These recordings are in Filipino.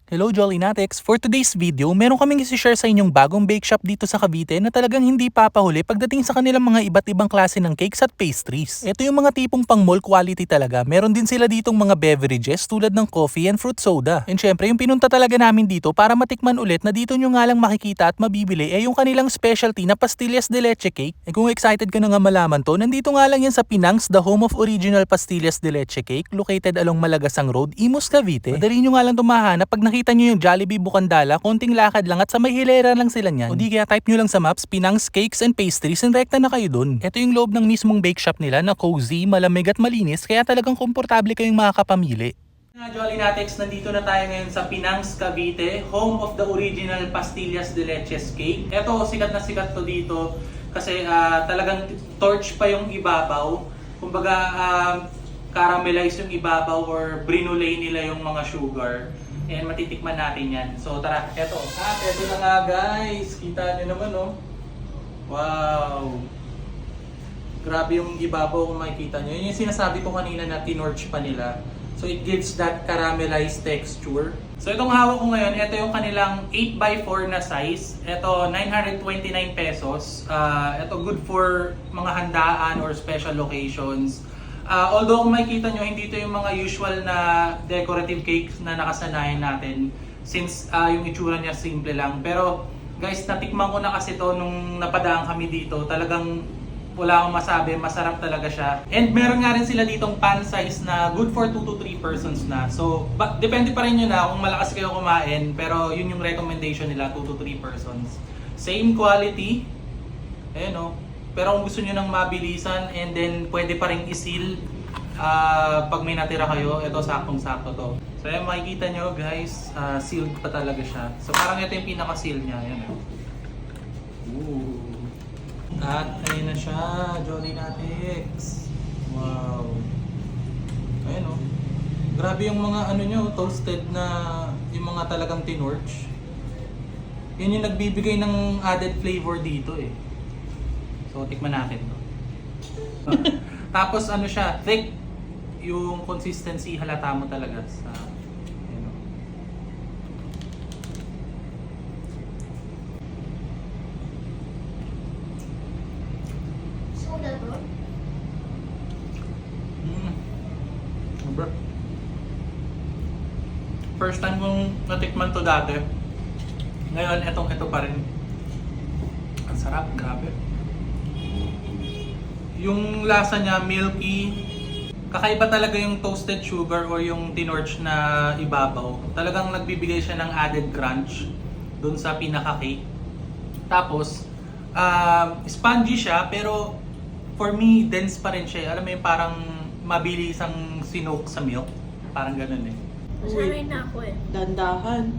Hello Jolly Natex! For today's video, meron kaming isi-share sa inyong bagong bake shop dito sa Cavite na talagang hindi papahuli pagdating sa kanilang mga iba't ibang klase ng cakes at pastries. Ito yung mga tipong pang mall quality talaga. Meron din sila ditong mga beverages tulad ng coffee and fruit soda. And syempre, yung pinunta talaga namin dito para matikman ulit na dito nyo nga lang makikita at mabibili ay yung kanilang specialty na pastillas de leche cake. E kung excited ka na nga malaman to, nandito nga lang yan sa Pinangs, the home of original pastillas de leche cake, located along Malagasang Road, Imus, Cavite. Madali nyo nga lang tumahanap pag nakita nyo yung Jollibee Bukandala, konting lakad lang at sa may hilera lang sila niyan. O di kaya type nyo lang sa maps, Pinangs Cakes and Pastries and rekta na kayo dun. Ito yung loob ng mismong bake shop nila na cozy, malamig at malinis kaya talagang komportable kayong makakapamili. Mga Jolly Natex, nandito na tayo ngayon sa Pinangs, Cavite, home of the original pastillas de leches cake. Ito, sikat na sikat to dito kasi talagang torch pa yung ibabaw. Kumbaga, caramelize yung ibabaw or brinolay nila yung mga sugar. And matitikman natin yan. So tara, eto. Eto na nga guys. Kita nyo naman oh. Wow. Grabe yung ibabaw kung makikita nyo. Yun yung sinasabi ko kanina na tinorch pa nila. So it gives that caramelized texture. So itong hawak ko ngayon, ito yung kanilang 8x4 na size. Ito 929 pesos. Ito good for mga handaan or special occasions. Although kung makikita nyo, hindi ito yung mga usual na decorative cakes na nakasanayan natin since yung itsura niya simple lang. Pero guys, natikman ko na kasi to nung napadaan kami dito. Talagang wala akong masabi, masarap talaga siya. And meron nga rin sila ditong pan size na good for 2 to 3 persons na. So, depende pa rin yun na kung malakas kayo kumain. Pero yun yung recommendation nila, 2 to 3 persons. Same quality. Ayan o. Pero kung gusto nyo ng mabilisan and then pwede pa rin i-seal pag may natira kayo, ito saktong-sakto to. So ayan, makikita nyo guys, sealed pa talaga siya. So parang ito yung pinaka-seal niya. Ayan o. Ooh. At ayun na siya, Jolly Natex. Wow. Ayan o. Grabe yung mga ano nyo, toasted na yung mga talagang tinorch. Yun yung nagbibigay ng added flavor dito eh. So, tikman natin. Tapos ano siya, thick yung consistency, halata mo talaga sa Soda to? Sobra. First time kong natikman to dati. Ngayon, ito pa rin. Ang sarap, grabe. Yung lasa niya, milky. Kakaiba talaga yung toasted sugar or yung tinorch na ibabaw. Talagang nagbibigay siya ng added crunch dun sa pinaka-cake. Tapos, spongy siya pero for me, dense pa rin siya. Alam mo yung parang mabilis ang sinoke sa milk. Parang ganun eh. Masanay na ako eh. Dandahan.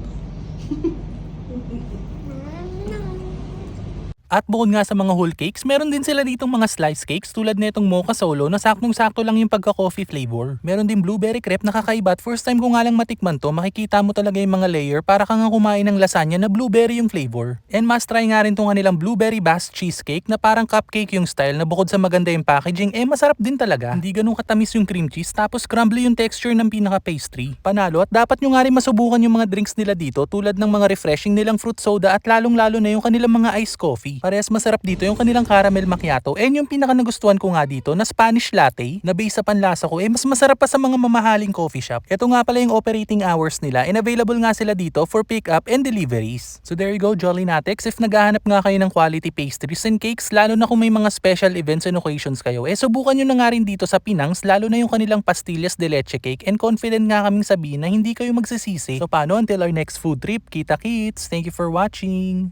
At bukod nga sa mga whole cakes, meron din sila ditong mga slice cakes tulad nitong mocha solo na saktong-sakto lang yung pagka-coffee flavor. Meron din blueberry crepe na kakaiba at first time ko nga lang matikman to, makikita mo talaga yung mga layer para kang kumain ng lasagna na blueberry yung flavor. And must try nga rin tong kanilang blueberry bass cheesecake na parang cupcake yung style na bukod sa maganda yung packaging, masarap din talaga. Hindi ganun katamis yung cream cheese tapos crumbly yung texture ng pinaka-pastry. Panalo at dapat nyo nga rin masubukan yung mga drinks nila dito tulad ng mga refreshing nilang fruit soda at lalong-lalo na yung kanilang mga iced coffee. Parehas masarap dito yung kanilang caramel macchiato and yung pinaka nagustuhan ko nga dito na Spanish latte na base sa panlasa ko mas masarap pa sa mga mamahaling coffee shop. Ito nga pala yung operating hours nila and available nga sila dito for pick up and deliveries. So there you go Jolly Natex, if naghahanap nga kayo ng quality pastries and cakes lalo na kung may mga special events and occasions kayo, subukan nyo na nga rin dito sa Pinangs lalo na yung kanilang pastillas de leche cake and confident nga kaming sabihin na hindi kayo magsisisi. So paano until our next food trip, kita kits, thank you for watching!